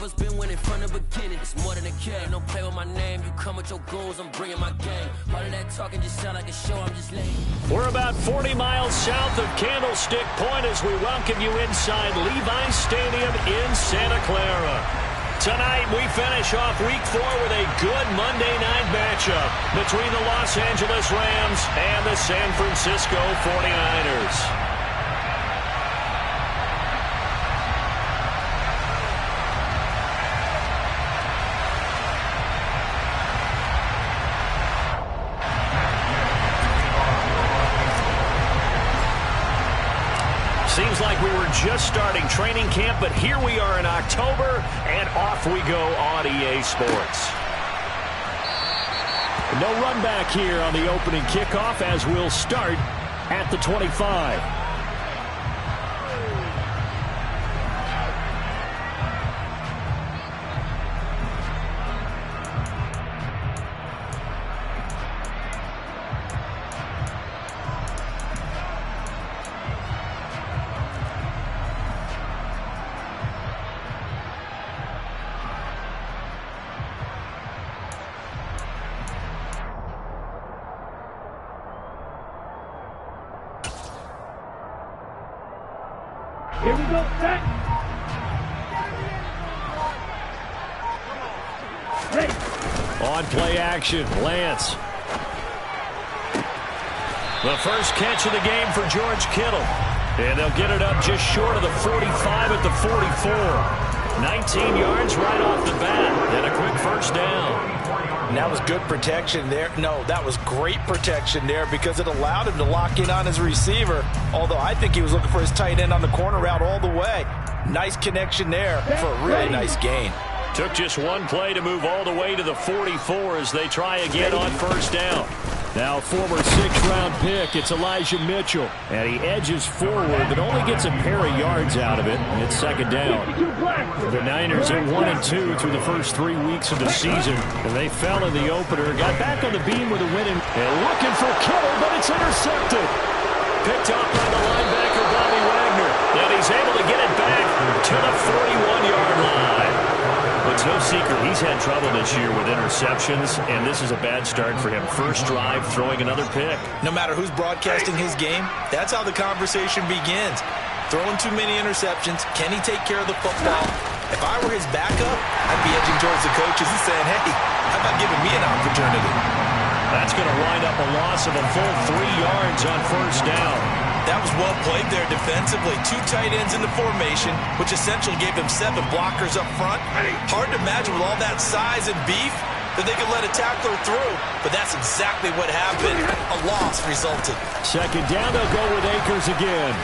It's been winning from the beginning. It's more than a game. Don't play with my name. You come with your goals, I'm bringing my game. All of that talking just sound like a show. I'm just lame. We're about 40 miles south of Candlestick Point as we welcome you inside Levi's Stadium in Santa Clara. Tonight, we finish off Week 4 with a good Monday night matchup between the Los Angeles Rams and the San Francisco 49ers. Seems like we were just starting training camp, but here we are in October, and off we go on EA Sports. No run back here on the opening kickoff as we'll start at the 25. Here we go, set. On play action, Lance. The first catch of the game for George Kittle. And they'll get it up just short of the 45 at the 44. 19 yards right off the bat. And a quick first down. And that was good protection there. No, that was great protection there because it allowed him to lock in on his receiver. Although I think he was looking for his tight end on the corner route all the way. Nice connection there for a really nice gain. Took just one play to move all the way to the 44 as they try again on first down. Now former sixth-round pick, it's Elijah Mitchell. And he edges forward, but only gets a pair of yards out of it. And it's second down. The Niners at 1-2 through the first 3 weeks of the season. And they fell in the opener, got back on the beam with a win. And looking for Kittle, but it's intercepted. Picked up by the linebacker, Bobby Wagner. And he's able to get it back to the 41-yard line. It's no secret he's had trouble this year with interceptions, and this is a bad start for him. First drive, throwing another pick. No matter who's broadcasting his game, that's how the conversation begins. Throwing too many interceptions. Can he take care of the football? If I were his backup, I'd be edging towards the coaches and saying, hey, how about giving me an opportunity? That's going to wind up a loss of a full 3 yards on first down. That was well played there defensively. 2 tight ends in the formation, which essentially gave them 7 blockers up front. Hard to imagine with all that size and beef that they could let a tackler through. But that's exactly what happened. A loss resulted. Second down, they'll go with Akers again.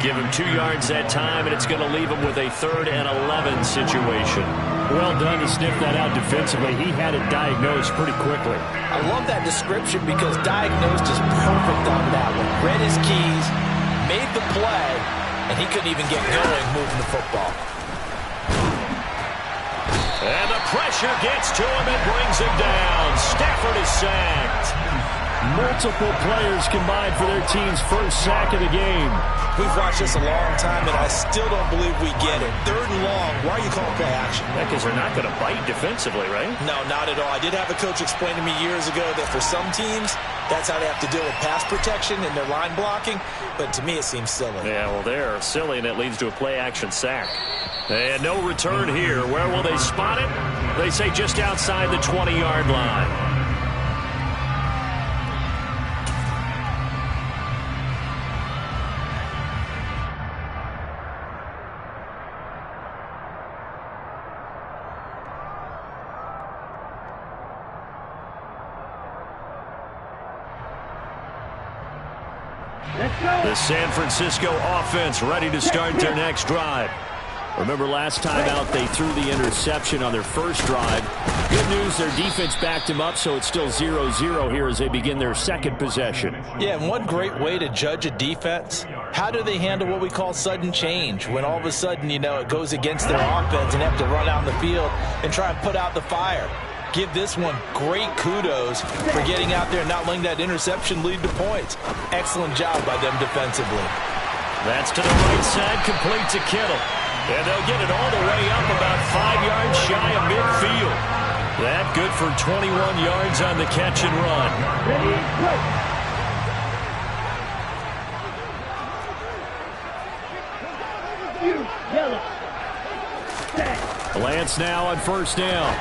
Give him 2 yards that time, and it's going to leave him with a 3rd and 11 situation. Well done to sniff that out defensively. He had it diagnosed pretty quickly. I love that description because diagnosed is perfect on that one. Read his keys, made the play, and he couldn't even get going moving the football. And the pressure gets to him and brings him down. Stafford is sacked. Multiple players combined for their team's first sack of the game. We've watched this a long time, and I still don't believe we get it. 3rd and long. Why are you calling play action? Because they're not going to bite defensively, right? No, not at all. I did have a coach explain to me years ago that for some teams, that's how they have to deal with pass protection and their line blocking. But to me, it seems silly. Yeah, well, they're silly, and it leads to a play-action sack. And no return here. Where will they spot it? They say just outside the 20-yard line. The San Francisco offense ready to start their next drive. Remember last time out they threw the interception on their first drive. Good news, their defense backed them up, so it's still 0-0 here as they begin their second possession. Yeah, and one great way to judge a defense, how do they handle what we call sudden change? When all of a sudden, you know, it goes against their offense and have to run out in the field and try and put out the fire. Give this one great kudos for getting out there and not letting that interception lead to points. Excellent job by them defensively. That's to the right side, complete to Kittle. And they'll get it all the way up about 5 yards shy of midfield. That good for 21 yards on the catch and run. Ready, go. Yellow. Lance now on first down.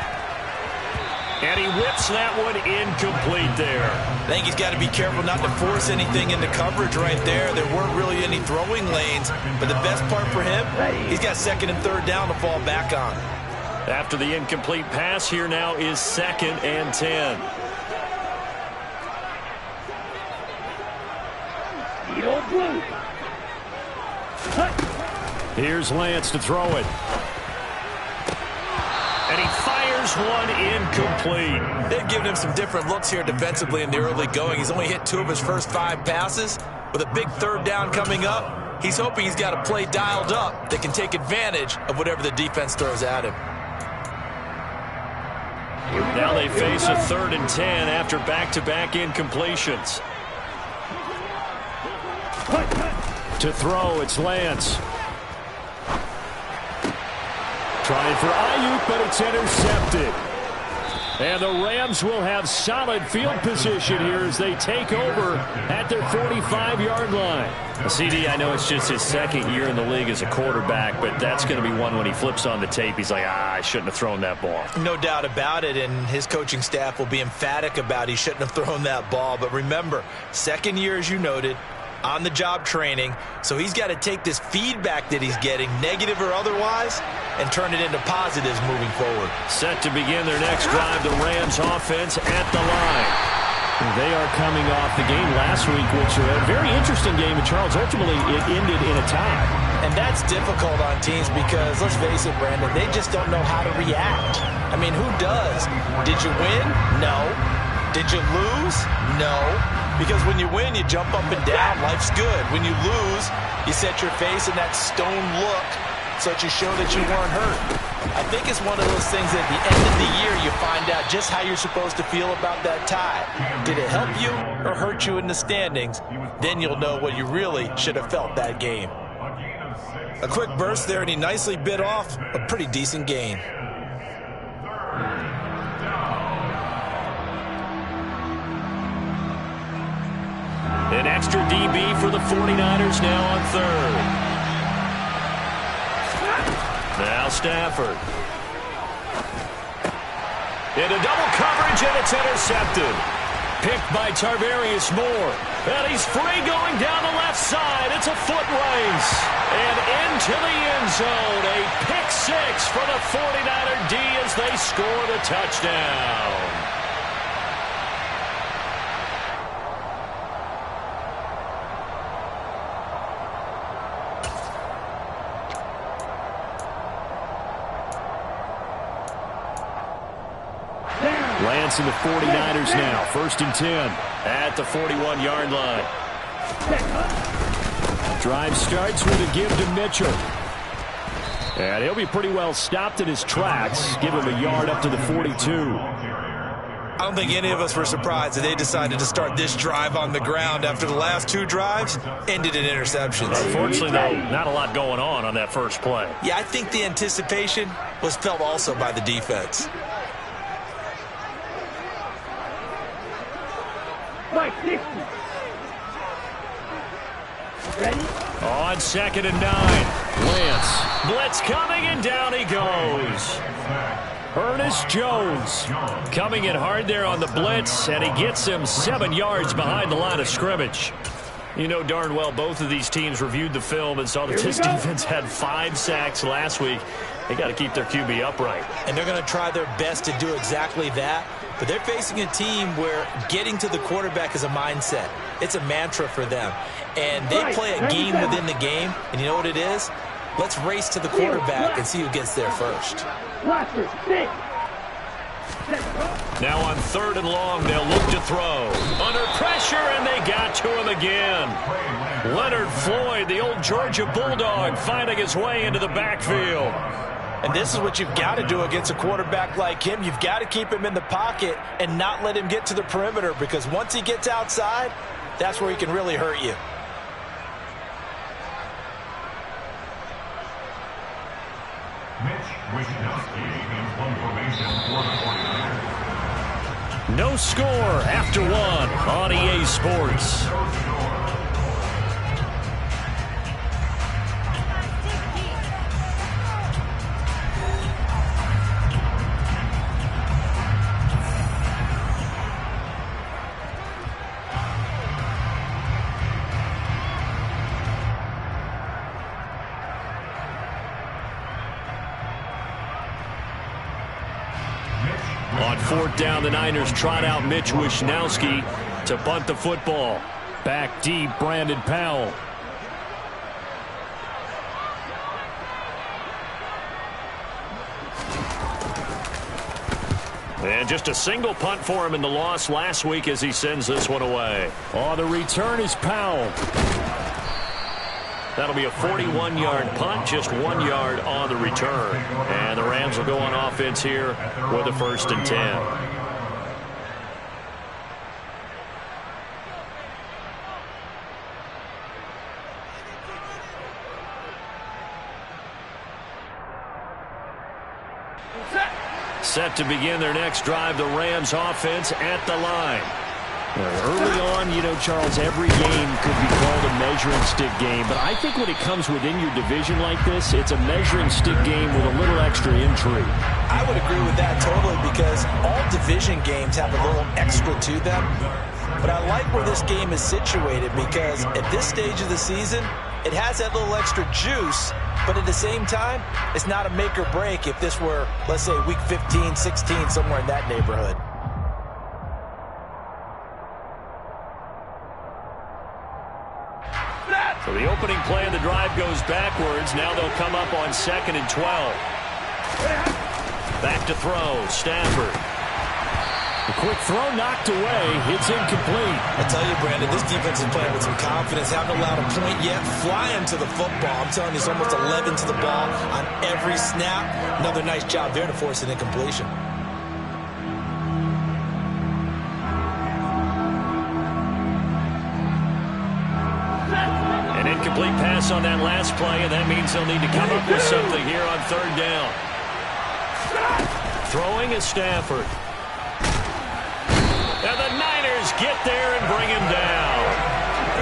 And he whips that one incomplete there. I think he's got to be careful not to force anything into coverage right there. There weren't really any throwing lanes. But the best part for him, he's got second and third down to fall back on. After the incomplete pass, here now is 2nd and 10. Here's Lance to throw it. And he fires one incomplete. They've given him some different looks here defensively in the early going. He's only hit 2 of his first 5 passes. With a big third down coming up, he's hoping he's got a play dialed up that can take advantage of whatever the defense throws at him. Now they face a 3rd and 10 after back-to-back incompletions. To throw, it's Lance. Trying for Ayuk, but it's intercepted. And the Rams will have solid field position here as they take over at their 45-yard line. CD, I know it's just his 2nd year in the league as a quarterback, but that's going to be one when he flips on the tape. He's like, I shouldn't have thrown that ball. No doubt about it, and his coaching staff will be emphatic about he shouldn't have thrown that ball. But remember, 2nd year, as you noted, on-the-job training, so he's got to take this feedback that he's getting, negative or otherwise, and turn it into positives moving forward. Set to begin their next drive, the Rams offense at the line. They are coming off the game last week, which was a very interesting game, and Charles, ultimately it ended in a tie. And that's difficult on teams because, let's face it, Brandon, they just don't know how to react. I mean, who does? Did you win? No. Did you lose? No. Because when you win, you jump up and down. Life's good. When you lose, you set your face in that stone look so that you show that you weren't hurt. I think it's one of those things that at the end of the year, you find out just how you're supposed to feel about that tie. Did it help you or hurt you in the standings? Then you'll know what you really should have felt that game. A quick burst there, and he nicely bit off a pretty decent gain. An extra DB for the 49ers now on 3rd. Now Stafford. Into double coverage, and it's intercepted. Picked by Tarvarius Moore. And he's free going down the left side. It's a foot race. And into the end zone. A pick 6 for the 49er D as they score the touchdown. Lance and the 49ers now. 1st and 10 at the 41-yard line. Drive starts with a give to Mitchell. And he'll be pretty well stopped in his tracks. Give him a yard up to the 42. I don't think any of us were surprised that they decided to start this drive on the ground after the last 2 drives ended in interceptions. Unfortunately, though, not a lot going on that first play. Yeah, I think the anticipation was felt also by the defense. Ready? On 2nd and 9. Lance. Blitz coming, and down he goes. Ernest Jones coming in hard there on the blitz, and he gets him 7 yards behind the line of scrimmage. You know darn well both of these teams reviewed the film and saw that this defense had 5 sacks last week. They got to keep their QB upright. And they're going to try their best to do exactly that. But they're facing a team where getting to the quarterback is a mindset. It's a mantra for them. And they play a game within the game. And you know what it is? Let's race to the quarterback and see who gets there first. Now on 3rd and long, they'll look to throw. Under pressure, and they got to him again. Leonard Floyd, the old Georgia Bulldog, finding his way into the backfield. And this is what you've got to do against a quarterback like him. You've got to keep him in the pocket and not let him get to the perimeter, because once he gets outside, that's where he can really hurt you. No score after one on EA Sports. On fourth down, the Niners trot out Mitch Wishnowsky to punt the football. Back deep, Brandon Powell. And just a single punt for him in the loss last week as he sends this one away. On the return is Powell. That'll be a 41-yard punt, just 1 yard on the return. And the Rams will go on offense here with a 1st and 10. Set to begin their next drive, the Rams offense at the line. Early on, you know, Charles, every game could be called a measuring stick game. But I think when it comes within your division like this, it's a measuring stick game with a little extra intrigue. I would agree with that totally because all division games have a little extra to them. But I like where this game is situated because at this stage of the season, it has that little extra juice. But at the same time, it's not a make or break if this were, let's say, week 15, 16, somewhere in that neighborhood. So the opening play of the drive goes backwards. Now they'll come up on 2nd and 12. Back to throw, Stafford. A quick throw knocked away. It's incomplete. I tell you, Brandon, this defense is playing with some confidence. Haven't allowed a point yet. Flying to the football. I'm telling you, it's almost 11 to the ball on every snap. Another nice job there to force an incompletion. An incomplete pass on that last play, and that means they'll need to come up with something here on 3rd down. Throwing is Stafford. And the Niners get there and bring him down.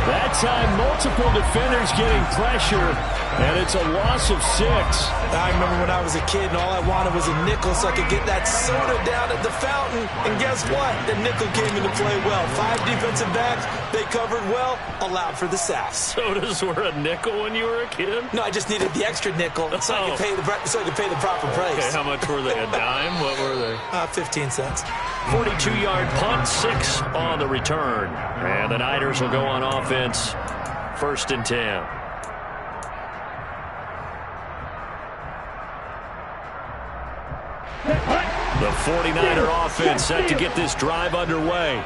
That time, multiple defenders getting pressure, and it's a loss of 6. I remember when I was a kid and all I wanted was a nickel so I could get that soda down at the fountain. And guess what? The nickel came into play well. 5 defensive backs, they covered well, allowed for the sacks. Sodas were a nickel when you were a kid? No, I just needed the extra nickel so I could pay the proper price. Okay, how much were they? A dime? What were they? 15 cents. 42-yard punt, 6 on the return. And the Niners will go on offense, 1st and 10. The 49er offense set to get this drive underway.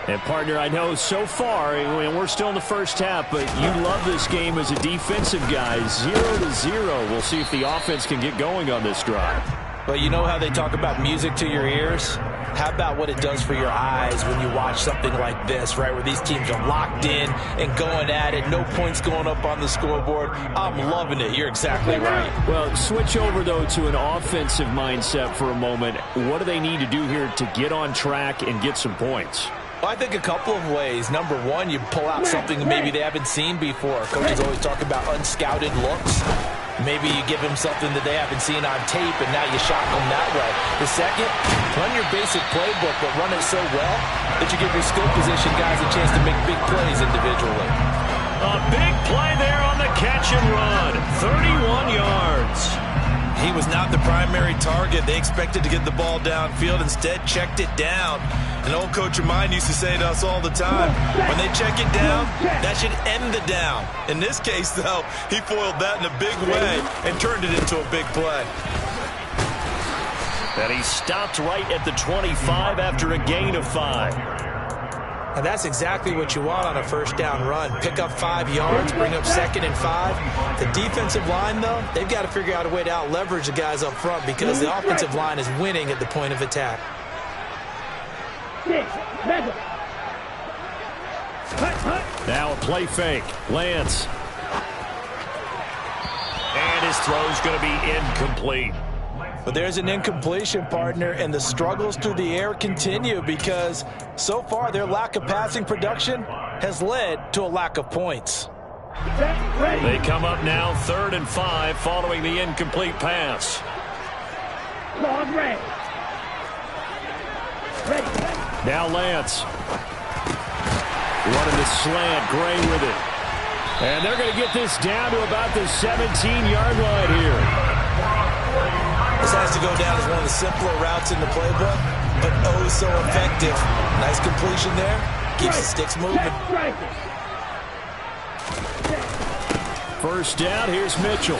And, partner, I know so far, and we're still in the first half, but you love this game as a defensive guy. 0-0. We'll see if the offense can get going on this drive. Well, you know how they talk about music to your ears? How about what it does for your eyes when you watch something like this, right, where these teams are locked in and going at it, no points going up on the scoreboard? I'm loving it. You're exactly right. Well, switch over, though, to an offensive mindset for a moment. What do they need to do here to get on track and get some points? Well, I think a couple of ways. Number one, you pull out something maybe they haven't seen before. Coaches always talk about unscouted looks. Maybe you give them something that they haven't seen on tape, and now you shock them that way. The second, run your basic playbook, but run it so well that you give your skill position guys a chance to make big plays individually. A big play there on the catch and run. 31 yards. He was not the primary target. They expected to get the ball downfield. Instead, checked it down. An old coach of mine used to say to us all the time, when they check it down, that should end the down. In this case, though, he foiled that in a big way and turned it into a big play. And he stopped right at the 25 after a gain of 5. And that's exactly what you want on a first down run. Pick up 5 yards, bring up 2nd and 5. The defensive line, though, they've got to figure out a way to out-leverage the guys up front because the offensive line is winning at the point of attack. Now a play fake. Lance. And his throw's going to be incomplete. But there's an incompletion, partner, and the struggles through the air continue because so far their lack of passing production has led to a lack of points. They come up now 3rd and 5 following the incomplete pass. Long red. Now Lance. Running the slant, Gray with it. And they're going to get this down to about the 17-yard line here. This has to go down as one of the simpler routes in the playbook, but oh so effective. Nice completion there. Keeps the sticks moving. First down, here's Mitchell.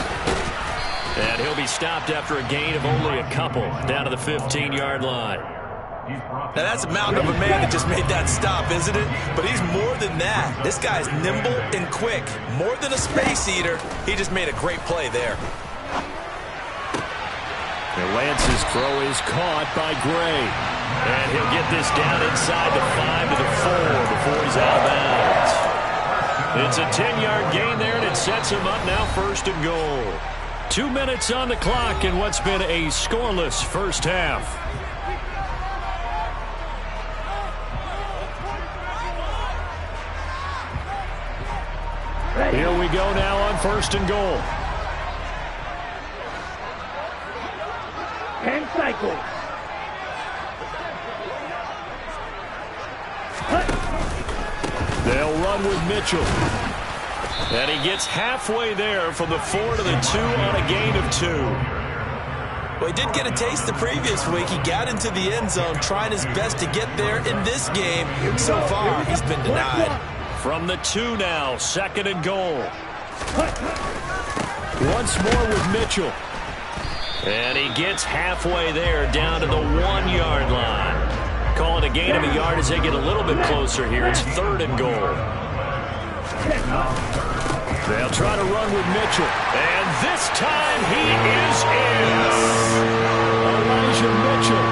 And he'll be stopped after a gain of only a couple down to the 15-yard line. Now that's a mountain of a man that just made that stop, isn't it? But he's more than that. This guy's nimble and quick. More than a space eater. He just made a great play there. And Lance's throw is caught by Gray. And he'll get this down inside the 5 to the 4 before he's out of bounds. It's a 10-yard gain there, and it sets him up now 1st and goal. 2 minutes on the clock in what's been a scoreless first half. Here we go now on 1st and goal. And cycle. They'll run with Mitchell. And he gets halfway there from the 4 to the 2 on a gain of 2. Well, he did get a taste the previous week. He got into the end zone trying his best to get there in this game. So far, he's been denied. From the 2 now, 2nd and goal. Once more with Mitchell. And he gets halfway there down to the 1-yard line. Call it a gain of a yard as they get a little bit closer here. It's 3rd and goal. They'll try to run with Mitchell. And this time he is in. Elijah Mitchell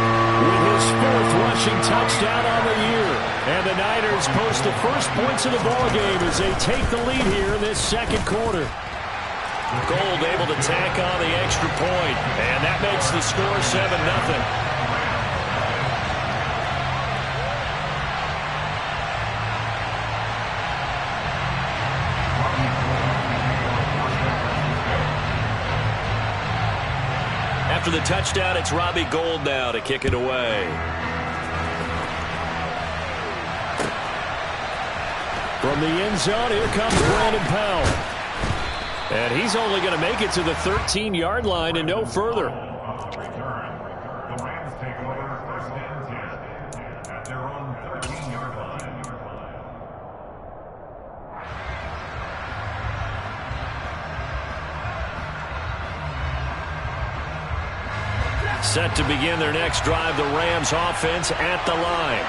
with his 4th rushing touchdown on the year. And the Niners post the first points of the ballgame as they take the lead here in this 2nd quarter. Gold able to tack on the extra point. And that makes the score 7-0. After the touchdown, it's Robbie Gould now to kick it away. From the end zone, here comes Brandon Powell. And he's only going to make it to the 13-yard line and no further. Set to begin their next drive, the Rams offense at the line.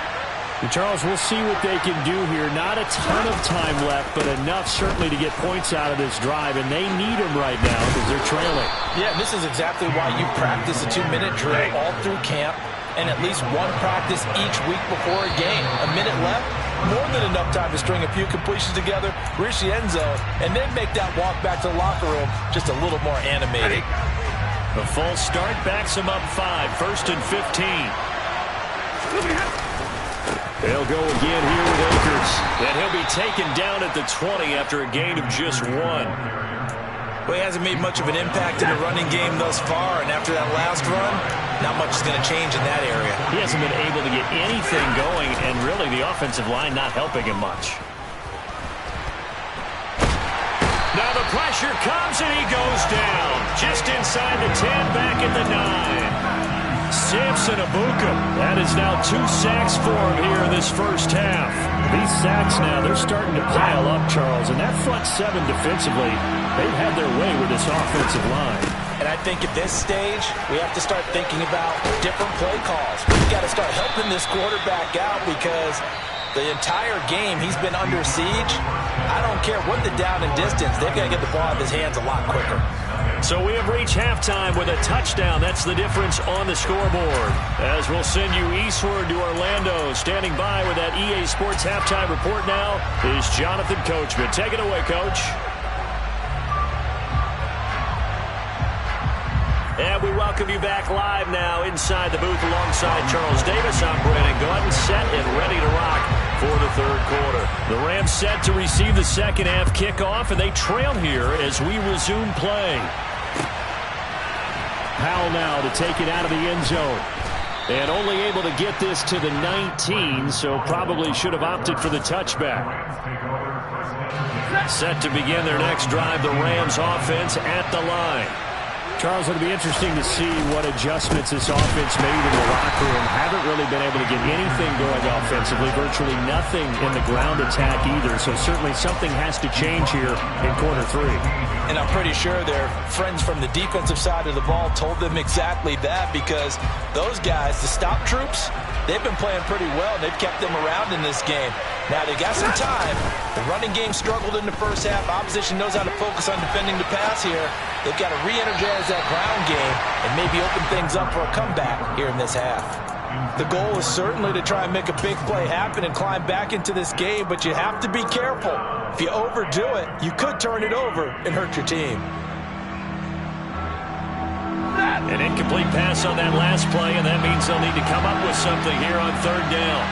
And Charles, we'll see what they can do here. Not a ton of time left, but enough certainly to get points out of this drive, and they need them right now because they're trailing. Yeah, this is exactly why you practice a 2-minute drill all through camp and at least one practice each week before a game. A minute left, more than enough time to string a few completions together, reach the end zone, and then make that walk back to the locker room just a little more animated. The full start backs him up 5, 1st and 15. They'll go again here with Akers. And he'll be taken down at the 20 after a gain of just 1. Well, he hasn't made much of an impact in the running game thus far, and after that last run, not much is going to change in that area. He hasn't been able to get anything going, and really the offensive line not helping him much. Now the pressure comes, and he goes down. Just inside the 10, back at the 9. Samson Abuka. That is now 2 sacks for him here in this first half. These sacks now, they're starting to pile up, Charles. And that front 7 defensively, they've had their way with this offensive line. And I think at this stage, we have to start thinking about different play calls. We've got to start helping this quarterback out because the entire game he's been under siege. I don't care what the down and distance. They've got to get the ball out of his hands a lot quicker. So we have reached halftime with a touchdown. That's the difference on the scoreboard. As we'll send you eastward to Orlando. Standing by with that EA Sports halftime report now is Jonathan Coachman. Take it away, Coach. And we welcome you back live now inside the booth alongside Charles Davis. I'm Brandon Gordon, set and ready to rock for the third quarter. The Rams set to receive the second half kickoff, and they trail here as we resume play. Powell now to take it out of the end zone. And only able to get this to the 19, so probably should have opted for the touchback. Set to begin their next drive, the Rams offense at the line. Charles, it'll be interesting to see what adjustments this offense made in the locker room. Haven't really been able to get anything going offensively, virtually nothing in the ground attack either. So certainly something has to change here in quarter three. And I'm pretty sure their friends from the defensive side of the ball told them exactly that, because those guys, the stop troops, they've been playing pretty well. They've kept them around in this game. Now they got some time. The running game struggled in the first half. Opposition knows how to focus on defending the pass here. They've got to re-energize that ground game and maybe open things up for a comeback here in this half. The goal is certainly to try and make a big play happen and climb back into this game, but you have to be careful. If you overdo it, you could turn it over and hurt your team. An incomplete pass on that last play, and that means they'll need to come up with something here on third down.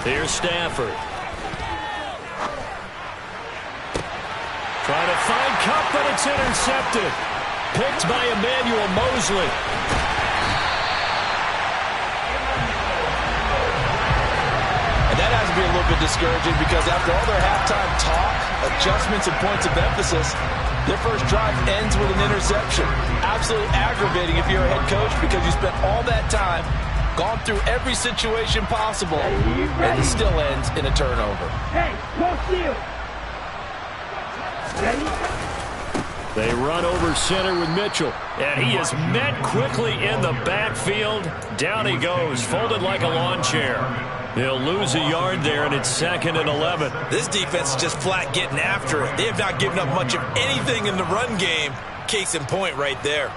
Here's Stafford. Trying to find Kupp, but it's intercepted. Picked by Emmanuel Mosley. And that has to be a little bit discouraging, because after all their halftime talk, adjustments, and points of emphasis, their first drive ends with an interception. Absolutely aggravating if you're a head coach, because you spent all that time, gone through every situation possible, and it still ends in a turnover. Hey, go steal. Ready? They run over center with Mitchell. And he is met quickly in the backfield. Down he goes, folded like a lawn chair. He'll lose a yard there, and it's 2nd and 11. This defense is just flat getting after it. They have not given up much of anything in the run game. Case in point right there.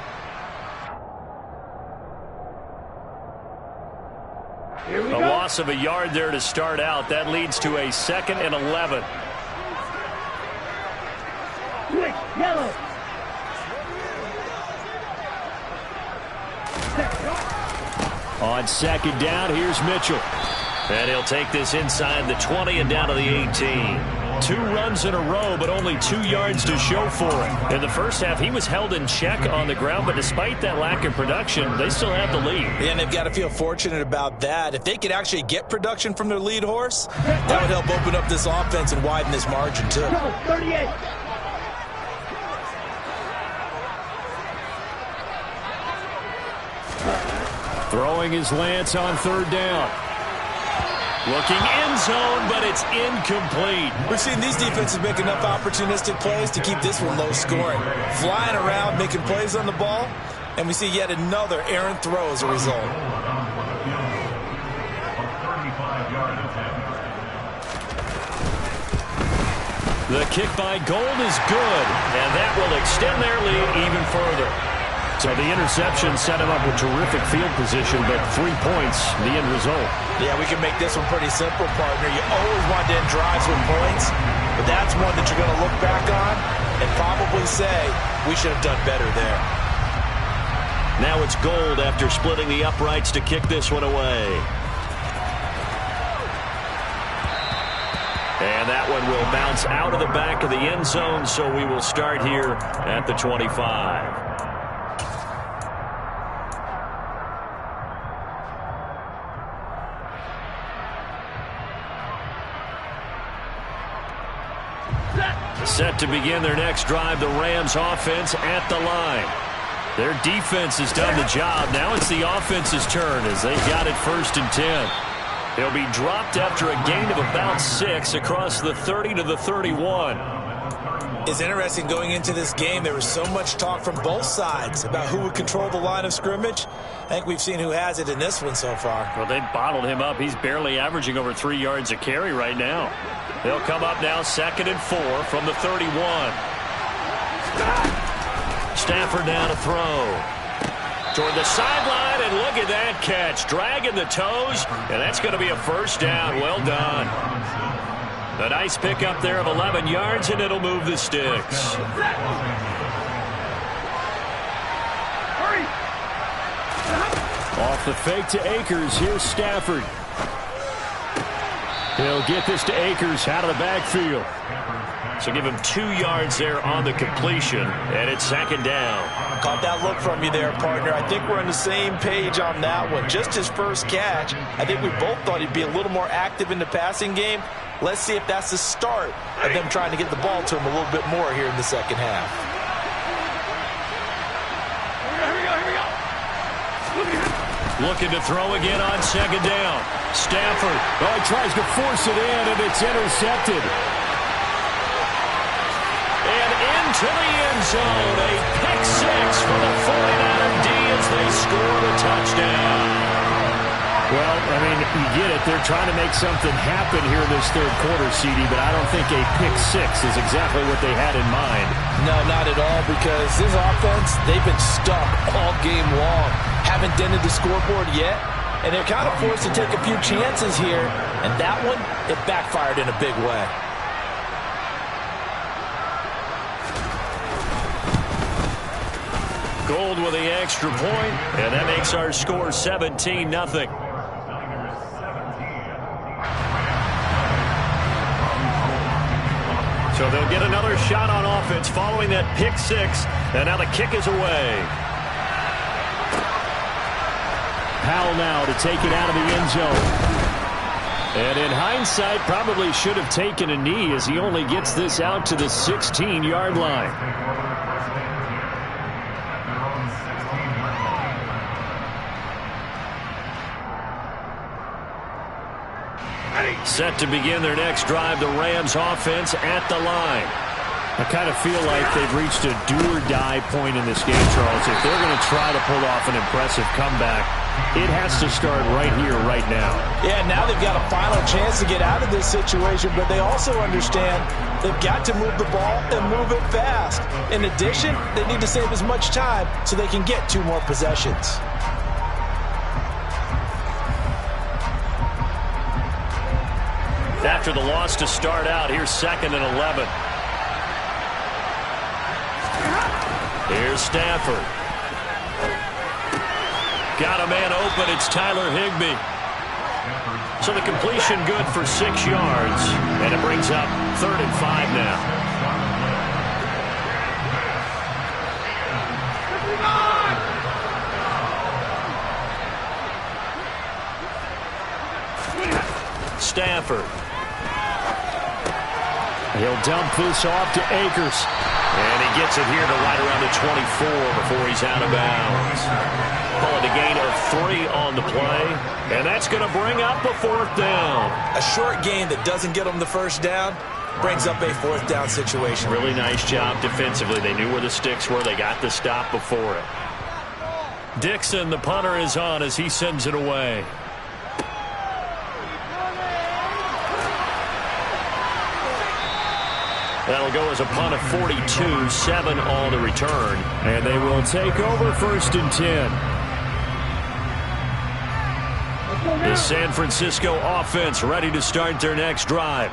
A loss of a yard there to start out. That leads to a 2nd and 11. Switch, yellow. On second down, here's Mitchell. And he'll take this inside the 20 and down to the 18. 2 runs in a row, but only 2 yards to show for it. In the first half, he was held in check on the ground, but despite that lack of production, they still have the lead. Yeah, and they've got to feel fortunate about that. If they could actually get production from their lead horse, that would help open up this offense and widen this margin, too. 38. Throwing his Lance on third down. Looking end zone, but it's incomplete. We've seen these defenses make enough opportunistic plays to keep this one low scoring. Flying around, making plays on the ball, and we see yet another errant throw as a result. The kick by Gold is good, and that will extend their lead even further. So the interception set him up with terrific field position, but 3 points, the end result. Yeah, we can make this one pretty simple, partner. You always want to end drives with points, but that's one that you're going to look back on and probably say, we should have done better there. Now it's Gold after splitting the uprights to kick this one away. And that one will bounce out of the back of the end zone, so we will start here at the 25. Set to begin their next drive, the Rams offense at the line. Their defense has done the job. Now it's the offense's turn as they've got it 1st and 10. They'll be dropped after a gain of about 6 across the 30 to the 31. It's interesting going into this game. There was so much talk from both sides about who would control the line of scrimmage. I think we've seen who has it in this one so far. Well, they bottled him up. He's barely averaging over 3 yards a carry right now. They'll come up now 2nd and 4 from the 31. Stafford now to throw. Toward the sideline, and look at that catch. Dragging the toes, and that's going to be a first down. Well done. A nice pickup there of 11 yards, and it'll move the sticks. The fake to Akers. Here's Stafford. He'll get this to Akers out of the backfield. So give him 2 yards there on the completion, and it's 2nd down. Caught that look from you there, partner. I think we're on the same page on that one. Just his first catch. I think we both thought he'd be a little more active in the passing game. Let's see if that's the start of them trying to get the ball to him a little bit more here in the second half. Looking to throw again on 2nd down. Stafford. Oh, he tries to force it in, and it's intercepted. And into the end zone. A pick 6 for the 49er D as they score the touchdown. Well, I mean, you get it. They're trying to make something happen here in this third quarter, CD, but I don't think a pick 6 is exactly what they had in mind. No, not at all, because this offense, they've been stuck all game long. Haven't dented the scoreboard yet, and they're kind of forced to take a few chances here, and that one, it backfired in a big way. Gold with the extra point, and that makes our score 17-0. So they'll get another shot on offense following that pick 6, and now the kick is away. Powell now to take it out of the end zone. And in hindsight, probably should have taken a knee as he only gets this out to the 16-yard line. Set to begin their next drive, the Rams offense at the line. I kind of feel like they've reached a do-or-die point in this game, Charles. If they're going to try to pull off an impressive comeback, it has to start right here, right now. Yeah, now they've got a final chance to get out of this situation, but they also understand they've got to move the ball and move it fast. In addition, they need to save as much time so they can get 2 more possessions. After the loss to start out, here's 2nd and 11. Here's Stafford. Got a man open. It's Tyler Higbee. So the completion good for 6 yards, and it brings up 3rd and 5 now. Stafford. He'll dump this off to Akers. And he gets it here to right around the 24 before he's out of bounds. Call it a gain of 3 on the play. And that's going to bring up a 4th down. A short gain that doesn't get them the first down brings up a 4th down situation. Really nice job defensively. They knew where the sticks were. They got the stop before it. Dixon, the punter, is on as he sends it away. That'll go as a punt of 42, 7 on the return. And they will take over 1st and 10. The San Francisco offense ready to start their next drive.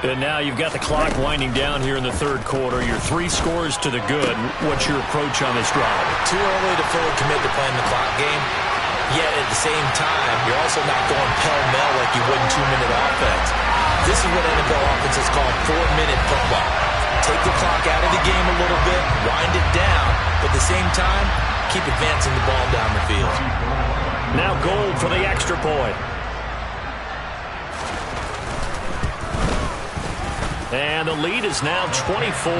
And now you've got the clock winding down here in the 3rd quarter. Your 3 scores to the good. What's your approach on this drive? Too early to fully commit to playing the clock game. Yet at the same time, you're also not going pell-mell like you would in 2-minute offense. This is what NFL offenses call 4-minute football. Take the clock out of the game a little bit, wind it down, but at the same time, keep advancing the ball down the field. Now Gold for the extra point. And the lead is now 24.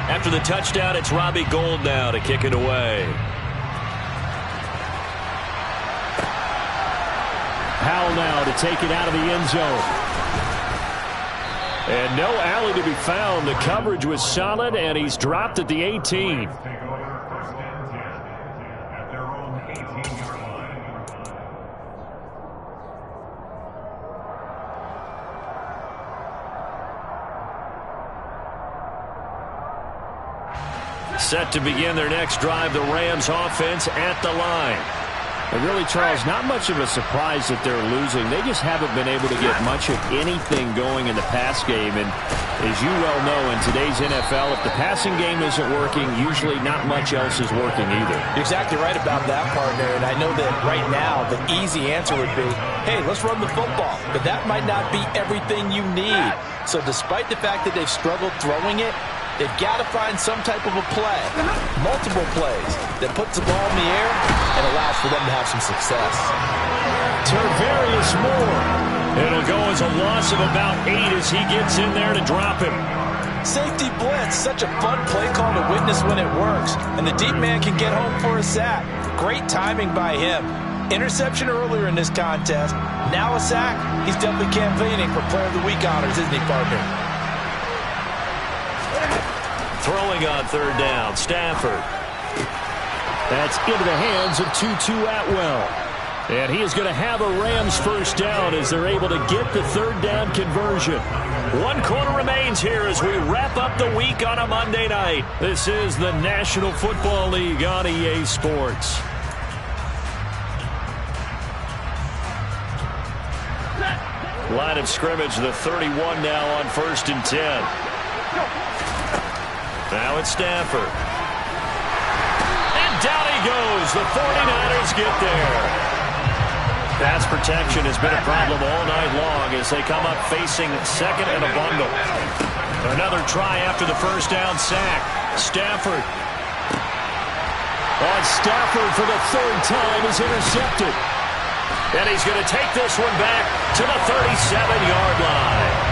After the touchdown, it's Robbie Gould now to kick it away. Powell now to take it out of the end zone. And no alley to be found. The coverage was solid, and he's dropped at the 18. Set to begin their next drive, the Rams offense at the line. Really, Charles, not much of a surprise that they're losing. They just haven't been able to get much of anything going in the pass game. And as you well know, in today's NFL, if the passing game isn't working, usually not much else is working either. You're exactly right about that, partner. And I know that right now the easy answer would be, hey, let's run the football. But that might not be everything you need. So despite the fact that they've struggled throwing it, they've got to find some type of a play, multiple plays, that puts the ball in the air and allows for them to have some success. Tarvarius Moore. It'll go as a loss of about 8 as he gets in there to drop him. Safety blitz, such a fun play call to witness when it works. And the deep man can get home for a sack. Great timing by him. Interception earlier in this contest. Now a sack. He's definitely campaigning for Player of the Week honors, isn't he, partner? Throwing on third down, Stafford. That's into the hands of Tutu Atwell. And he is going to have a Rams first down as they're able to get the third down conversion. 1 quarter remains here as we wrap up the week on a Monday night. This is the National Football League on EA Sports. Line of scrimmage, the 31 now on 1st and 10. Now it's Stafford. And down he goes. The 49ers get there. Pass protection has been a problem all night long as they come up facing second and a bundle. Another try after the first down sack. Stafford. On Stafford for the 3rd time is intercepted. And he's going to take this one back to the 37-yard line.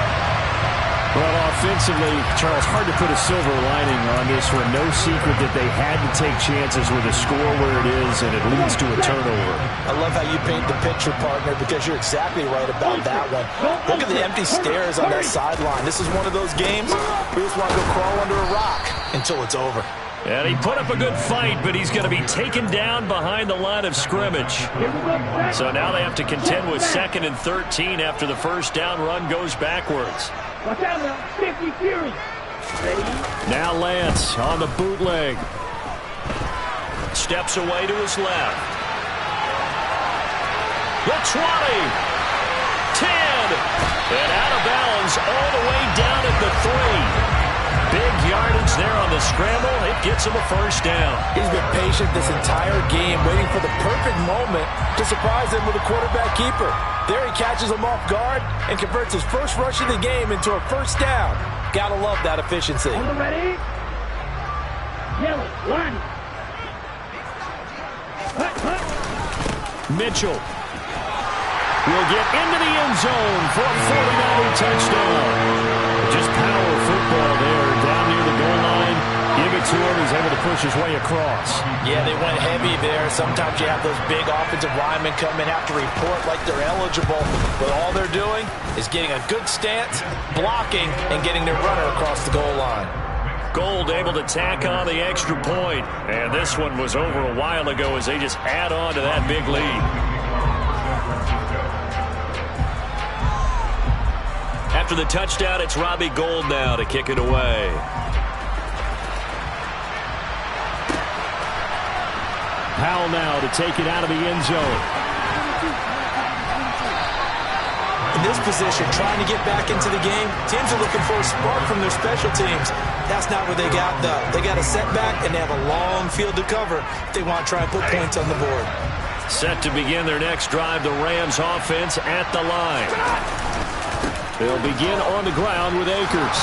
Well, offensively, Charles, hard to put a silver lining on this one. No secret that they had to take chances with a score where it is, and it leads to a turnover. I love how you paint the picture, partner, because you're exactly right about that one. Look at the empty stares on that sideline. This is one of those games we just want to go crawl under a rock until it's over. And he put up a good fight, but he's going to be taken down behind the line of scrimmage. So now they have to contend with 2nd and 13 after the first down run goes backwards. Watch out now, 50 Fury. Now Lance on the bootleg. Steps away to his left. The 20. 10. And out of bounds all the way down at the 3. Big yardage there on the scramble. It gets him a first down. He's been patient this entire game, waiting for the perfect moment to surprise him with a quarterback keeper. There he catches him off guard and converts his first rush of the game into a first down. Gotta love that efficiency. On the ready. Yellow, line. Mitchell will get into the end zone for a 49er touchdown. Just power football there down near the goal line. Give it to him. He's able to push his way across. Yeah, they went heavy there. Sometimes you have those big offensive linemen come in, have to report like they're eligible. But all they're doing is getting a good stance, blocking, and getting their runner across the goal line. Gold able to tack on the extra point. And this one was over a while ago as they just add on to that big lead. After the touchdown, it's Robbie Gould now to kick it away. Powell now to take it out of the end zone. In this position, trying to get back into the game, teams are looking for a spark from their special teams. That's not what they got, though. They got a setback, and they have a long field to cover if they want to try and put points on the board. Set to begin their next drive, the Rams offense at the line. They'll begin on the ground with Akers.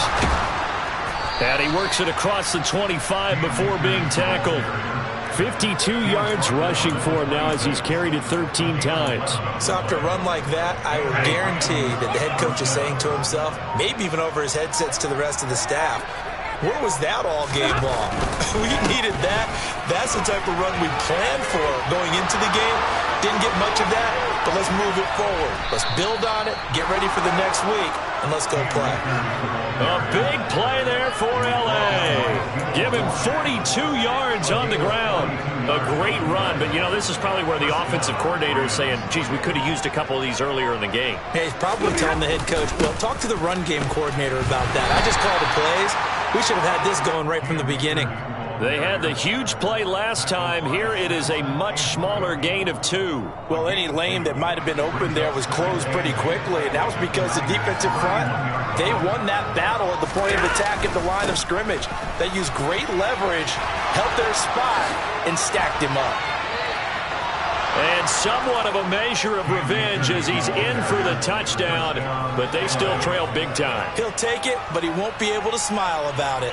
And he works it across the 25 before being tackled. 52 yards rushing for him now as he's carried it 13 times. So after a run like that, I will guarantee that the head coach is saying to himself, maybe even over his headsets to the rest of the staff, where was that all game long? We needed that. That's the type of run we planned for going into the game. Didn't get much of that, but let's move it forward. Let's build on it, get ready for the next week, and let's go play. A big play there for L.A. Give him 42 yards on the ground. A great run, but, you know, this is probably where the offensive coordinator is saying, geez, we could have used a couple of these earlier in the game. Hey, he's probably telling the head coach, well, talk to the run game coordinator about that. I just called the plays. We should have had this going right from the beginning. They had the huge play last time. Here it is a much smaller gain of 2. Well, any lane that might have been open there was closed pretty quickly, and that was because the defensive front, they won that battle at the point of attack at the line of scrimmage. They used great leverage, held their spot, and stacked him up. And somewhat of a measure of revenge as he's in for the touchdown, but they still trail big time. He'll take it, but he won't be able to smile about it.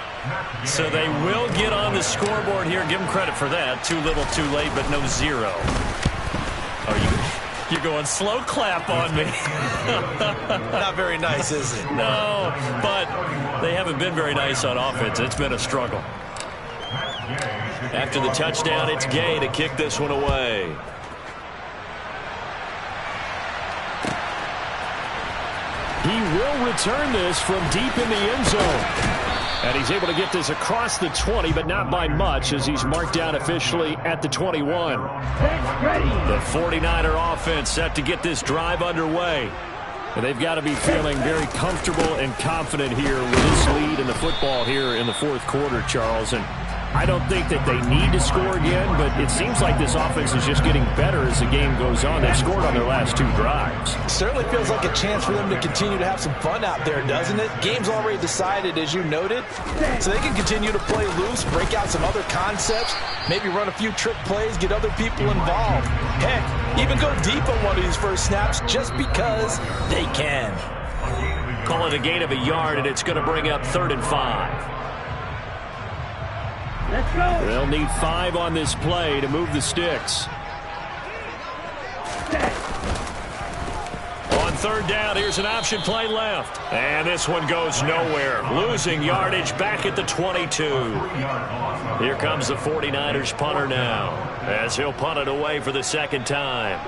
So they will get on the scoreboard here. Give him credit for that. Too little, too late, but no 0. You're going slow clap on me. Not very nice, is it? No, but they haven't been very nice on offense. It's been a struggle. After the touchdown, it's Gay to kick this one away. He will return this from deep in the end zone. And he's able to get this across the 20, but not by much as he's marked down officially at the 21. The 49er offense set to get this drive underway. And they've got to be feeling very comfortable and confident here with this lead in the football here in the fourth quarter, Charles. And I don't think that they need to score again, but it seems like this offense is just getting better as the game goes on. They've scored on their last 2 drives. Certainly feels like a chance for them to continue to have some fun out there, doesn't it? Game's already decided, as you noted, so they can continue to play loose, break out some other concepts, maybe run a few trick plays, get other people involved. Heck, even go deep on one of these first snaps just because they can. Call it a gain of a yard, and it's going to bring up 3rd and 5. Let's go. They'll need 5 on this play to move the sticks. On 3rd down, here's an option play left. And this one goes nowhere. Losing yardage back at the 22. Here comes the 49ers punter now, as he'll punt it away for the 2nd time.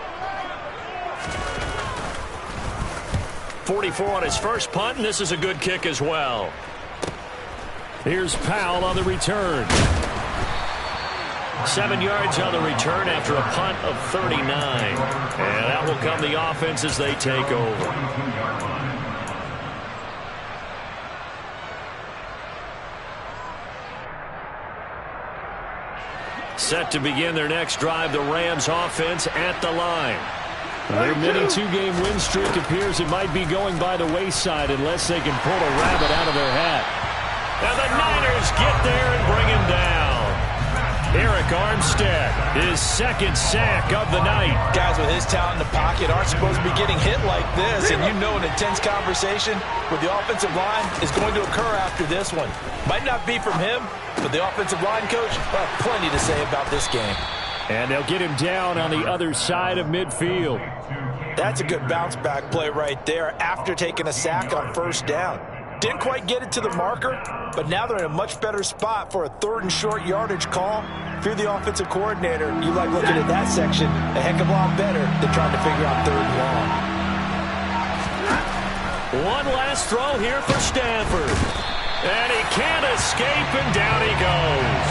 44 on his first punt, and this is a good kick as well. Here's Powell on the return. 7 yards on the return after a punt of 39. And that will come the offense as they take over. Set to begin their next drive, the Rams offense at the line. Their mini 2-game win streak appears it might be going by the wayside unless they can pull a rabbit out of their hat. And the Niners get there and bring him down. Eric Armstead, his 2nd sack of the night. Guys with his talent in the pocket aren't supposed to be getting hit like this, and you know an intense conversation with the offensive line is going to occur after this one. Might not be from him, but the offensive line coach will have plenty to say about this game. And they'll get him down on the other side of midfield. That's a good bounce-back play right there after taking a sack on 1st down. Didn't quite get it to the marker, but now they're in a much better spot for a 3rd and short yardage call. If you're the offensive coordinator, you like looking at that section a heck of a lot better than trying to figure out 3rd and One long. last throw here for Stanford. And he can't escape, and down he goes.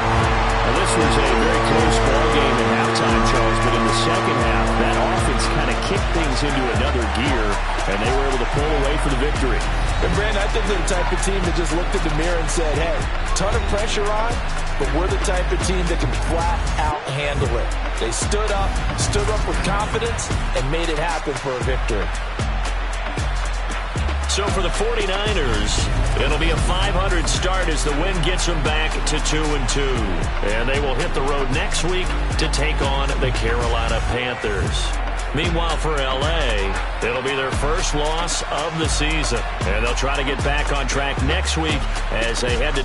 Well, this was a very close ball game at halftime, Charles, but in the second half, that offense kind of kicked things into another gear, and they were able to pull away for the victory. And, Brandon, I think they're the type of team that just looked in the mirror and said, hey, ton of pressure on, but we're the type of team that can flat out handle it. They stood up with confidence, and made it happen for a victory. So for the 49ers, it'll be a 500 start as the win gets them back to 2-2. And they will hit the road next week to take on the Carolina Panthers. Meanwhile, for L.A., it'll be their first loss of the season. And they'll try to get back on track next week as they head to